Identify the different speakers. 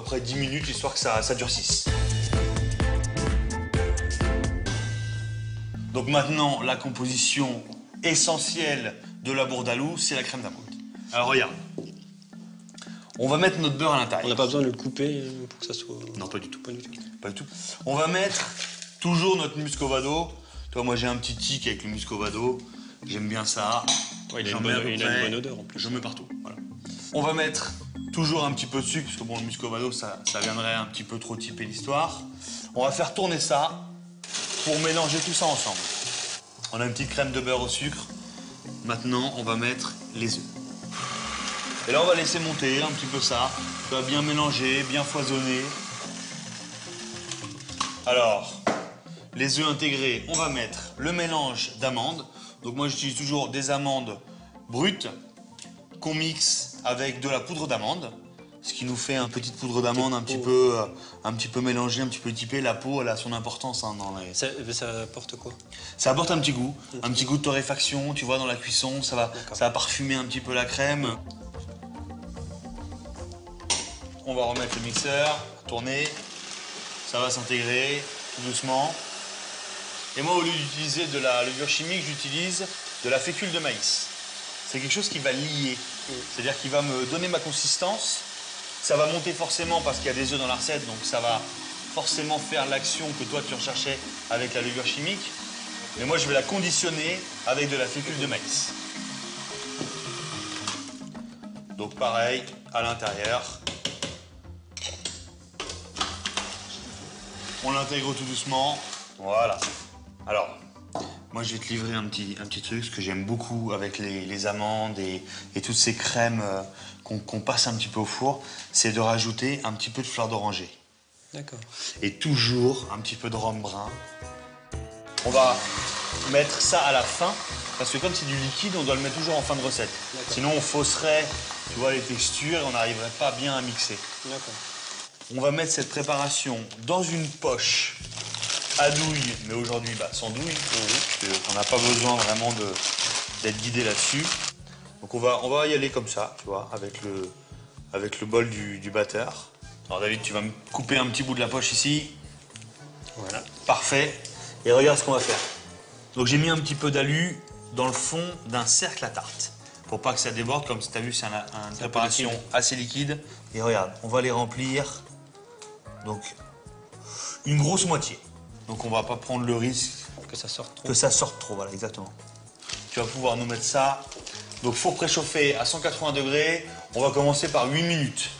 Speaker 1: peu près 10 minutes, histoire que ça durcisse. Donc maintenant, la composition essentielle de la bourdaloue, c'est la crème d'amande. Alors regarde, on va mettre notre beurre à l'intérieur.
Speaker 2: On n'a pas besoin de le couper pour que ça soit...
Speaker 1: Non, pas du tout.
Speaker 2: Pas du tout.
Speaker 1: Pas du tout. On va mettre toujours notre muscovado. Toi, moi j'ai un petit tic avec le muscovado. J'aime bien ça.
Speaker 2: Ouais, il a
Speaker 1: J'en
Speaker 2: une
Speaker 1: mets à
Speaker 2: bonne,
Speaker 1: peu
Speaker 2: il a
Speaker 1: près.
Speaker 2: une bonne odeur en plus.
Speaker 1: Je mets partout. Voilà. On va mettre toujours un petit peu de sucre, parce que bon, le muscovado, ça viendrait un petit peu trop typer l'histoire. On va faire tourner ça pour mélanger tout ça ensemble. On a une petite crème de beurre au sucre. Maintenant, on va mettre les œufs. Et là, on va laisser monter un petit peu ça. Ça va bien mélanger, bien foisonner. Alors, les œufs intégrés, on va mettre le mélange d'amandes. Donc moi, j'utilise toujours des amandes brutes qu'on mixe avec de la poudre d'amande. Ce qui nous fait une petite poudre d'amande un petit peu mélangée, un petit peu typée. La peau, elle a son importance hein, dans les...
Speaker 2: Ça apporte quoi?
Speaker 1: Ça apporte un petit goût de torréfaction, tu vois, dans la cuisson. Ça va parfumer un petit peu la crème. On va remettre le mixeur, tourner. Ça va s'intégrer tout doucement. Et moi, au lieu d'utiliser de la levure chimique, j'utilise de la fécule de maïs. C'est quelque chose qui va lier. C'est-à-dire qu'il va me donner ma consistance. Ça va monter forcément parce qu'il y a des œufs dans la recette, donc ça va forcément faire l'action que toi tu recherchais avec la levure chimique. Mais moi, je vais la conditionner avec de la fécule de maïs. Donc pareil, à l'intérieur. On l'intègre tout doucement. Voilà. Alors, moi, je vais te livrer un petit truc, ce que j'aime beaucoup avec les amandes et toutes ces crèmes qu'on passe un petit peu au four, c'est de rajouter un petit peu de fleur d'oranger.
Speaker 2: D'accord.
Speaker 1: Et toujours un petit peu de rhum brun. On va mettre ça à la fin, parce que comme c'est du liquide, on doit le mettre toujours en fin de recette. Sinon, on fausserait, tu vois, les textures et on n'arriverait pas bien à mixer.
Speaker 2: D'accord.
Speaker 1: On va mettre cette préparation dans une poche à douille, mais aujourd'hui sans douille, parce qu'on n'a pas besoin vraiment d'être guidé là-dessus. Donc on va y aller comme ça, tu vois, avec le bol du batteur. Alors David, tu vas me couper un petit bout de la poche ici. Voilà, parfait. Et regarde ce qu'on va faire. Donc j'ai mis un petit peu d'alu dans le fond d'un cercle à tarte, pour pas que ça déborde, comme tu as vu, c'est une préparation assez liquide. Et regarde, on va les remplir, donc une grosse moitié. Donc on va pas prendre le risque
Speaker 2: que ça sorte trop.
Speaker 1: Que ça sorte trop, voilà, exactement. Tu vas pouvoir nous mettre ça. Donc four préchauffé à 180 degrés. On va commencer par 8 minutes.